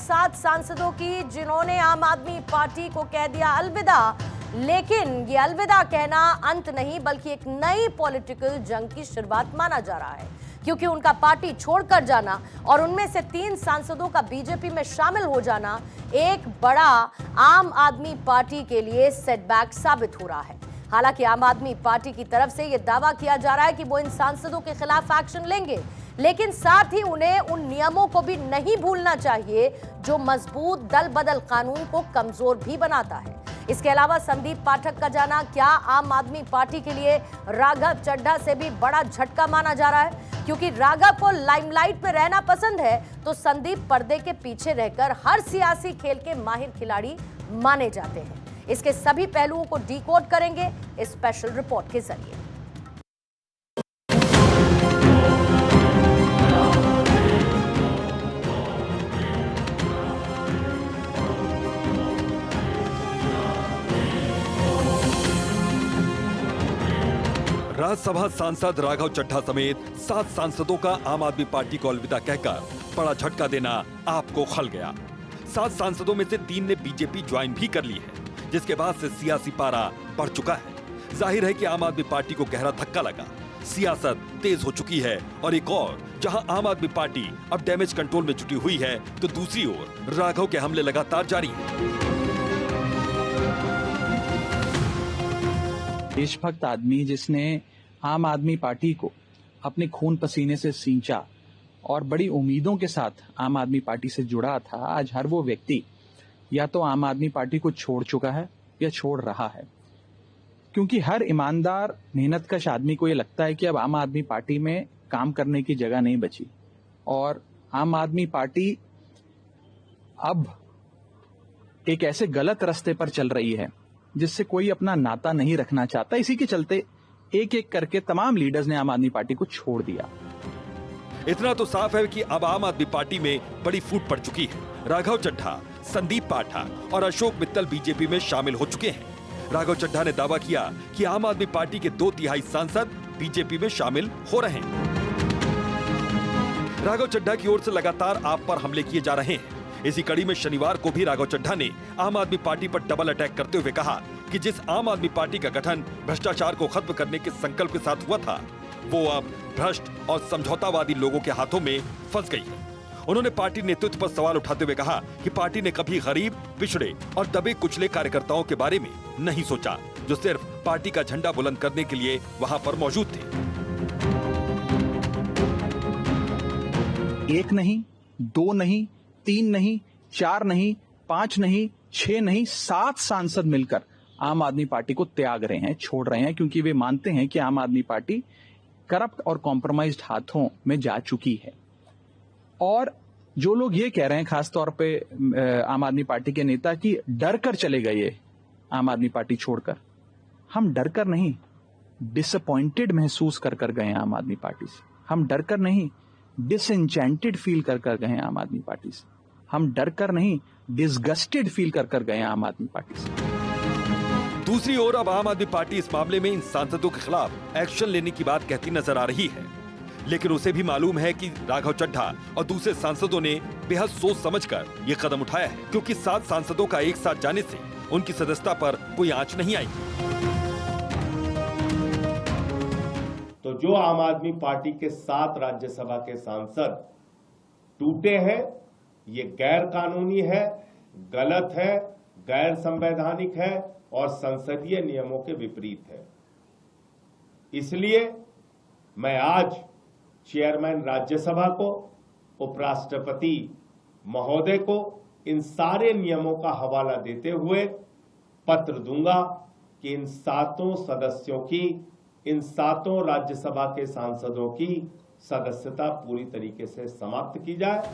7 सांसदों की, जिन्होंने आम आदमी पार्टी को कह दिया अलविदा। लेकिन ये अलविदा कहना अंत नहीं, बल्कि एक नई पॉलिटिकल जंग की शुरुआत माना जा रहा है, क्योंकि उनका पार्टी छोड़कर जाना और उनमें से 3 सांसदों का बीजेपी में शामिल हो जाना एक बड़ा आम आदमी पार्टी के लिए सेटबैक साबित हो रहा है। हालांकि आम आदमी पार्टी की तरफ से यह दावा किया जा रहा है कि वो इन सांसदों के खिलाफ एक्शन लेंगे, लेकिन साथ ही उन्हें उन नियमों को भी नहीं भूलना चाहिए जो मजबूत दल बदल कानून को कमजोर भी बनाता है। इसके अलावा संदीप पाठक का जाना क्या आम आदमी पार्टी के लिए राघव चड्ढा से भी बड़ा झटका माना जा रहा है? क्योंकि राघव को लाइमलाइट में रहना पसंद है, तो संदीप पर्दे के पीछे रहकर हर सियासी खेल के माहिर खिलाड़ी माने जाते हैं। इसके सभी पहलुओं को डिकोड करेंगे इस स्पेशल रिपोर्ट के जरिए। राज्यसभा सांसद राघव चड्ढा समेत 7 सांसदों का आम आदमी पार्टी को अलविदा कहकर बड़ा झटका देना आपको खल गया। 7 सांसदों में से 3 ने बीजेपी ज्वाइन भी कर ली है, जिसके बाद से सियासी पारा बढ़ चुका है। जाहिर है कि आम आदमी पार्टी को गहरा धक्का लगा, सियासत तेज हो चुकी है और एक और जहां आम आदमी पार्टी अब डैमेज कंट्रोल में जुटी हुई है, तो दूसरी ओर राघव के हमले लगातार जारी हैं। देशभक्त आदमी जिसने आम आदमी पार्टी को अपने खून पसीने से सींचा और बड़ी उम्मीदों के साथ आम आदमी पार्टी से जुड़ा था, आज हर वो व्यक्ति या तो आम आदमी पार्टी को छोड़ चुका है या छोड़ रहा है। क्योंकि हर ईमानदार मेहनतकश आदमी को ये लगता है कि अब आम आदमी पार्टी में काम करने की जगह नहीं बची और आम आदमी पार्टी अब एक ऐसे गलत रास्ते पर चल रही है जिससे कोई अपना नाता नहीं रखना चाहता। इसी के चलते एक एक करके तमाम लीडर्स ने आम आदमी पार्टी को छोड़ दिया। इतना तो साफ है कि अब आम आदमी पार्टी में बड़ी फूट पड़ चुकी है। राघव चड्ढा, संदीप पाठक और अशोक मित्तल बीजेपी में शामिल हो चुके हैं। राघव चड्ढा ने दावा किया कि आम आदमी पार्टी के 2/3 सांसद बीजेपी में शामिल हो रहे हैं। राघव चड्ढा की ओर से लगातार आप पर हमले किए जा रहे हैं। इसी कड़ी में शनिवार को भी राघव चड्ढा ने आम आदमी पार्टी पर डबल अटैक करते हुए कहा कि जिस आम आदमी पार्टी का गठन भ्रष्टाचार को खत्म करने के संकल्प के साथ हुआ था, वो अब भ्रष्ट और समझौतावादी लोगों के हाथों में फंस गई है। उन्होंने पार्टी नेतृत्व पर सवाल उठाते हुए कहा कि पार्टी ने कभी गरीब, पिछड़े और दबे कुचले कार्यकर्ताओं के बारे में नहीं सोचा, जो सिर्फ पार्टी का झंडा बुलंद करने के लिए वहां पर मौजूद थे। 1 नहीं, 2 नहीं, 3 नहीं, 4 नहीं, 5 नहीं, 6 नहीं, 7 सांसद मिलकर आम आदमी पार्टी को त्याग रहे हैं, छोड़ रहे हैं, क्योंकि वे मानते हैं कि आम आदमी पार्टी करप्ट और कॉम्प्रोमाइज्ड हाथों में जा चुकी है। और जो लोग ये कह रहे हैं, खासतौर पे आम आदमी पार्टी के नेता, कि डर कर चले गए आम आदमी पार्टी छोड़कर, हम डर कर नहीं, डिसअपॉइंटेड महसूस कर गए आम आदमी पार्टी से। हम डर कर नहीं, डिसएंचेंटेड फील कर गए आम आदमी पार्टी से। हम डर कर नहीं, डिसगस्टेड फील कर गए आम आदमी पार्टी से। दूसरी ओर अब आम आदमी पार्टी इस मामले में इन सांसदों के खिलाफ एक्शन लेने की बात कहती नजर आ रही है, लेकिन उसे भी मालूम है कि राघव चड्ढा और दूसरे सांसदों ने बेहद सोच समझकर ये कदम उठाया है, क्योंकि 7 सांसदों का एक साथ जाने से उनकी सदस्यता पर कोई आंच नहीं आई। तो जो आम आदमी पार्टी के 7 राज्यसभा के सांसद टूटे हैं, ये गैर कानूनी है, गलत है, गैर संवैधानिक है और संसदीय नियमों के विपरीत है। इसलिए मैं आज चेयरमैन राज्यसभा को, उपराष्ट्रपति महोदय को इन सारे नियमों का हवाला देते हुए पत्र दूंगा कि इन 7 सदस्यों की, इन 7 राज्यसभा के सांसदों की सदस्यता पूरी तरीके से समाप्त की जाए।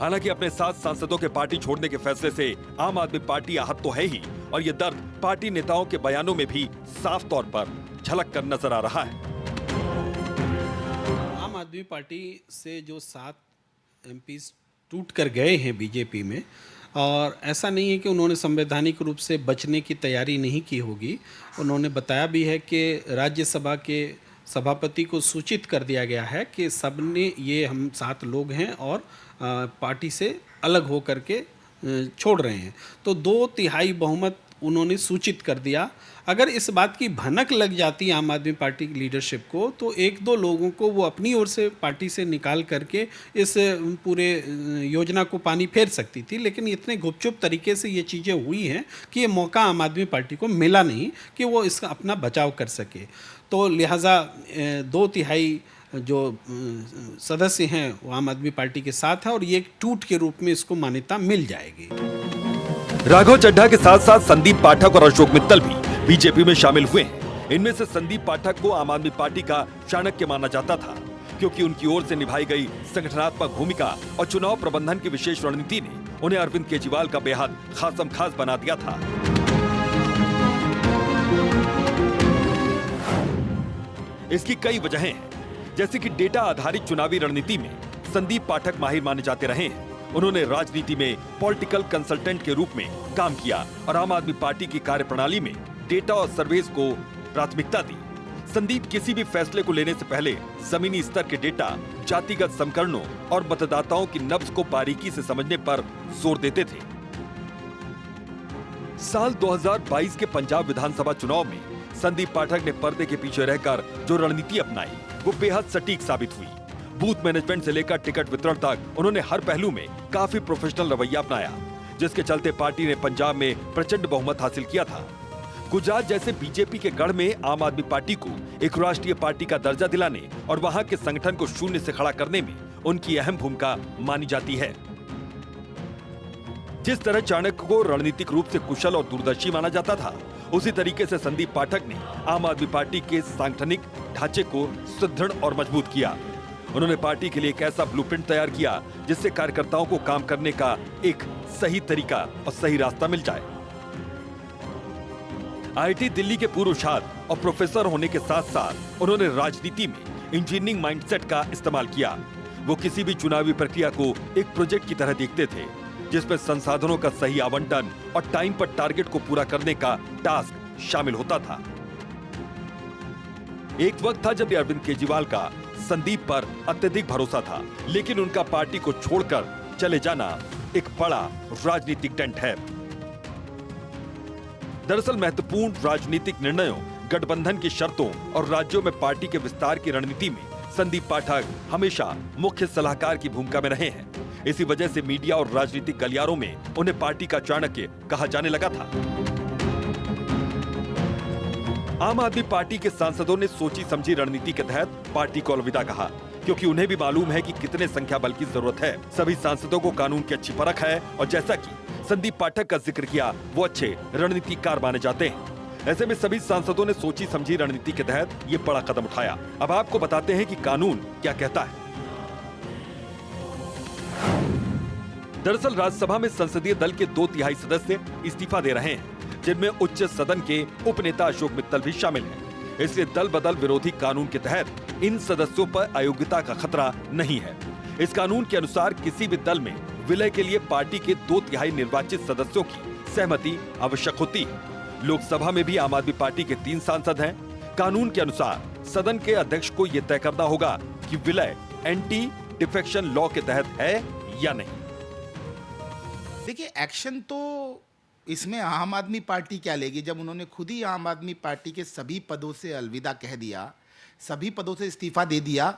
हालांकि अपने 7 सांसदों के पार्टी छोड़ने के फैसले से आम आदमी पार्टी आहत तो है ही, और ये दर्द पार्टी नेताओं के बयानों में भी साफ तौर पर झलक कर नजर आ रहा है। आम आदमी पार्टी से जो 7 एमपीज टूट कर गए हैं बीजेपी में, और ऐसा नहीं है कि उन्होंने संवैधानिक रूप से बचने की तैयारी नहीं की होगी। उन्होंने बताया भी है कि राज्यसभा के सभापति को सूचित कर दिया गया है कि सबने, ये हम 7 लोग हैं और पार्टी से अलग हो करके छोड़ रहे हैं। तो 2/3 बहुमत उन्होंने सूचित कर दिया। अगर इस बात की भनक लग जाती आम आदमी पार्टी की लीडरशिप को, तो 1-2 लोगों को वो अपनी ओर से पार्टी से निकाल करके इस पूरे योजना को पानी फेर सकती थी। लेकिन इतने गुपचुप तरीके से ये चीज़ें हुई हैं कि ये मौका आम आदमी पार्टी को मिला नहीं कि वो इसका अपना बचाव कर सके। तो लिहाजा 2/3 जो सदस्य हैं वो आम आदमी पार्टी के साथ है और ये एक टूट के रूप में इसको मान्यता मिल जाएगी। राघव चड्ढा के साथ साथ संदीप पाठक और अशोक मित्तल भी बीजेपी में शामिल हुए हैं। इनमें से संदीप पाठक को आम आदमी पार्टी का चाणक्य माना जाता था, क्योंकि उनकी ओर से निभाई गई संगठनात्मक भूमिका और चुनाव प्रबंधन की विशेष रणनीति ने उन्हें अरविंद केजरीवाल का बेहद खासम खास बना दिया था। इसकी कई वजहें हैं, जैसे कि डेटा आधारित चुनावी रणनीति में संदीप पाठक माहिर माने जाते रहे हैं। उन्होंने राजनीति में पॉलिटिकल कंसल्टेंट के रूप में काम किया और आम आदमी पार्टी की कार्यप्रणाली में डेटा और सर्वेस को प्राथमिकता दी। संदीप किसी भी फैसले को लेने से पहले जमीनी स्तर के डेटा, जातिगत समीकरणों और मतदाताओं की नब्ज को बारीकी से समझने पर जोर देते थे। साल 2022 के पंजाब विधानसभा चुनाव में संदीप पाठक ने पर्दे के पीछे रहकर जो रणनीति अपनाई वो बेहद सटीक साबित हुई। बूथ मैनेजमेंट से लेकर टिकट वितरण तक उन्होंने हर पहलू में काफी प्रोफेशनल रवैया अपनाया, जिसके चलते पार्टी ने पंजाब में प्रचंड बहुमत हासिल किया था। गुजरात जैसे बीजेपी के गढ़ में आम आदमी पार्टी को एक राष्ट्रीय पार्टी का दर्जा दिलाने और वहां के संगठन को शून्य से खड़ा करने में उनकी अहम भूमिका मानी जाती है। जिस तरह चाणक्य को रणनीतिक रूप से कुशल और दूरदर्शी माना जाता था, उसी तरीके से संदीप पाठक ने आम आदमी पार्टी के सांगठनिक ढांचे को सुदृढ़ और मजबूत किया। उन्होंने पार्टी के लिए एक ऐसा ब्लूप्रिंट तैयार किया जिससे कार्यकर्ताओं को काम करने का एक सही तरीका और सही रास्ता मिल जाए। आईआईटी दिल्ली के पूर्व छात्र और प्रोफेसर होने के साथ साथ उन्होंने राजनीति में इंजीनियरिंग माइंडसेट का इस्तेमाल किया। वो किसी भी चुनावी प्रक्रिया को एक प्रोजेक्ट की तरह देखते थे, जिसमें संसाधनों का सही आवंटन और टाइम पर टारगेट को पूरा करने का टास्क शामिल होता था। एक वक्त था जब अरविंद केजरीवाल का संदीप पर अत्यधिक भरोसा था, लेकिन उनका पार्टी को छोड़कर चले जाना एक बड़ा राजनीतिक डेंट है। दरअसल महत्वपूर्ण राजनीतिक निर्णयों, गठबंधन की शर्तों और राज्यों में पार्टी के विस्तार की रणनीति में संदीप पाठक हमेशा मुख्य सलाहकार की भूमिका में रहे हैं। इसी वजह से मीडिया और राजनीतिक गलियारों में उन्हें पार्टी का चाणक्य कहा जाने लगा था। आम आदमी पार्टी के सांसदों ने सोची समझी रणनीति के तहत पार्टी को अलविदा कहा, क्योंकि उन्हें भी मालूम है कि कितने संख्या बल की जरूरत है। सभी सांसदों को कानून की अच्छी परख है और जैसा कि संदीप पाठक का जिक्र किया, वो अच्छे रणनीतिकार माने जाते हैं। ऐसे में सभी सांसदों ने सोची समझी रणनीति के तहत ये बड़ा कदम उठाया। अब आपको बताते हैं कि कानून क्या कहता है। दरअसल राज्यसभा में संसदीय दल के 2/3 सदस्य इस्तीफा दे रहे हैं, जिनमें उच्च सदन के उपनेता अशोक मित्तल भी शामिल हैं। इसलिए दल बदल विरोधी कानून के तहत इन सदस्यों पर अयोग्यता का खतरा नहीं है। इस कानून के अनुसार किसी भी दल में विलय के लिए पार्टी के 2/3 निर्वाचित सदस्यों की सहमति आवश्यक होती है। लोकसभा में भी आम आदमी पार्टी के 3 सांसद हैं। कानून के अनुसार सदन के अध्यक्ष को यह तय करना होगा कि विलय एंटी डिफेक्शन लॉ के तहत है या नहीं। देखिए, एक्शन तो इसमें आम आदमी पार्टी क्या लेगी, जब उन्होंने खुद ही आम आदमी पार्टी के सभी पदों से अलविदा कह दिया, सभी पदों से इस्तीफा दे दिया,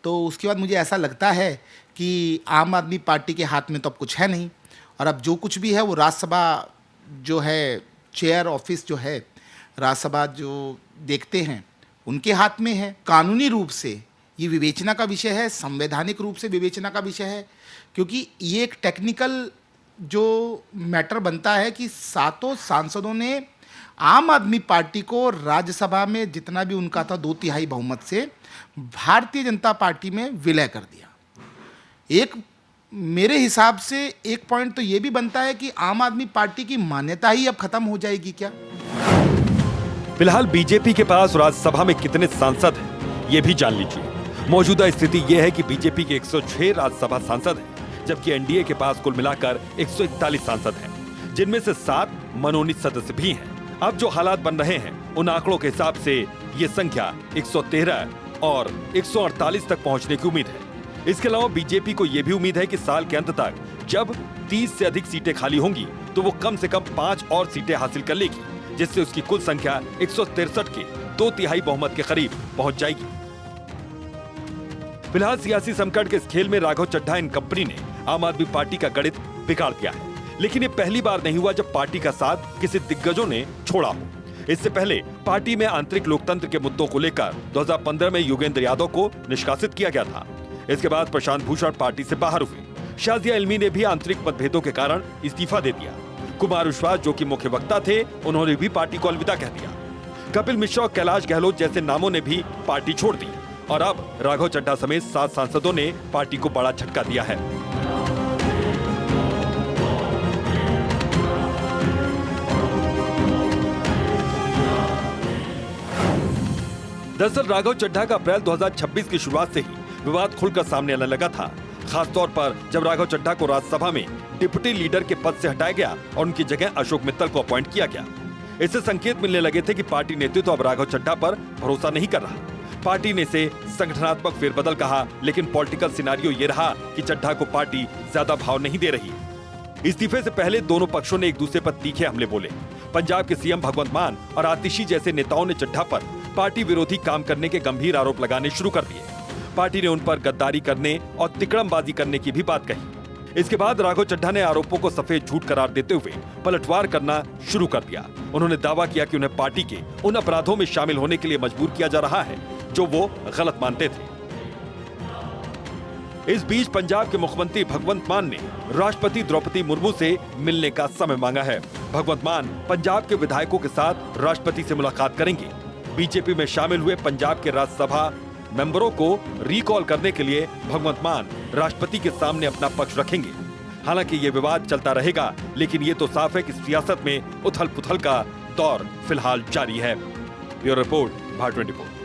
तो उसके बाद मुझे ऐसा लगता है कि आम आदमी पार्टी के हाथ में तो अब कुछ है नहीं। और अब जो कुछ भी है वो राज्यसभा जो है, चेयर ऑफिस जो है, राज्यसभा जो देखते हैं उनके हाथ में है। कानूनी रूप से ये विवेचना का विषय है, संवैधानिक रूप से विवेचना का विषय है, क्योंकि ये एक टेक्निकल जो मैटर बनता है कि 7 सांसदों ने आम आदमी पार्टी को राज्यसभा में जितना भी उनका था 2/3 बहुमत से भारतीय जनता पार्टी में विलय कर दिया। एक मेरे हिसाब से एक पॉइंट तो ये भी बनता है कि आम आदमी पार्टी की मान्यता ही अब खत्म हो जाएगी क्या। फिलहाल बीजेपी के पास राज्यसभा में कितने सांसद हैं, ये भी जान लीजिए। मौजूदा स्थिति ये है कि बीजेपी के 106 राज्यसभा सांसद हैं, जबकि एनडीए के पास कुल मिलाकर 141 सांसद हैं, जिनमें से 7 मनोनीत सदस्य भी हैं। अब जो हालात बन रहे हैं, उन आंकड़ों के हिसाब से ये संख्या 113 और 148 तक पहुंचने की उम्मीद है। इसके अलावा बीजेपी को यह भी उम्मीद है कि साल के अंत तक जब 30 से अधिक सीटें खाली होंगी तो वो कम से कम 5 और सीटें हासिल कर लेगी, जिससे उसकी कुल संख्या 163 के 2/3 बहुमत के करीब पहुंच जाएगी। फिलहाल सियासी संकट के इस खेल में राघव चड्ढा एंड कंपनी ने आम आदमी पार्टी का गणित बिगाड़ दिया है, लेकिन ये पहली बार नहीं हुआ जब पार्टी का साथ किसी दिग्गजों ने छोड़ा हो। इससे पहले पार्टी में आंतरिक लोकतंत्र के मुद्दों को लेकर 2015 में योगेंद्र यादव को निष्कासित किया गया था। इसके बाद प्रशांत भूषण पार्टी से बाहर हुए। शाजिया इल्मी ने भी आंतरिक मतभेदों के कारण इस्तीफा दे दिया। कुमार विश्वास जो कि मुख्य वक्ता थे, उन्होंने भी पार्टी को अलविदा कह दिया। कपिल मिश्रा और कैलाश गहलोत जैसे नामों ने भी पार्टी छोड़ दी और अब राघव चड्ढा समेत 7 सांसदों ने पार्टी को बड़ा झटका दिया है। दरअसल राघव चड्ढा का अप्रैल 2026 की शुरुआत से ही विवाद खुलकर सामने आने लगा था, खासतौर पर जब राघव चड्ढा को राज्यसभा में डिप्टी लीडर के पद से हटाया गया और उनकी जगह अशोक मित्तल को अपॉइंट किया गया। इससे संकेत मिलने लगे थे कि पार्टी नेतृत्व अब राघव चड्ढा पर भरोसा नहीं कर रहा। पार्टी ने इसे संगठनात्मक फेरबदल कहा, लेकिन पॉलिटिकल सिनारियो ये रहा कि चड्ढा को पार्टी ज्यादा भाव नहीं दे रही। इस्तीफे से पहले दोनों पक्षों ने एक दूसरे पर तीखे हमले बोले। पंजाब के सीएम भगवंत मान और आतिशी जैसे नेताओं ने चड्ढा पर पार्टी विरोधी काम करने के गंभीर आरोप लगाने शुरू कर दिए। पार्टी ने उन पर गद्दारी करने और तिकड़मबाजी करने की भी बात कही। इसके बाद राघव चड्ढा ने आरोपों को सफेद झूठ करार देते हुए पलटवार करना शुरू कर दिया। उन्होंने दावा किया कि उन्हें पार्टी के उन अपराधों में शामिल होने के लिए मजबूर किया जा रहा है जो वो गलत मानते थे। इस बीच पंजाब के मुख्यमंत्री भगवंत मान ने राष्ट्रपति द्रौपदी मुर्मू से मिलने का समय मांगा है। भगवंत मान पंजाब के विधायकों के साथ राष्ट्रपति से मुलाकात करेंगे। बीजेपी में शामिल हुए पंजाब के राज्यसभा मेंबरों को रिकॉल करने के लिए भगवंत मान राष्ट्रपति के सामने अपना पक्ष रखेंगे। हालांकि ये विवाद चलता रहेगा, लेकिन ये तो साफ है कि सियासत में उथल-पुथल का दौर फिलहाल जारी है। Bureau report, Bharat 24।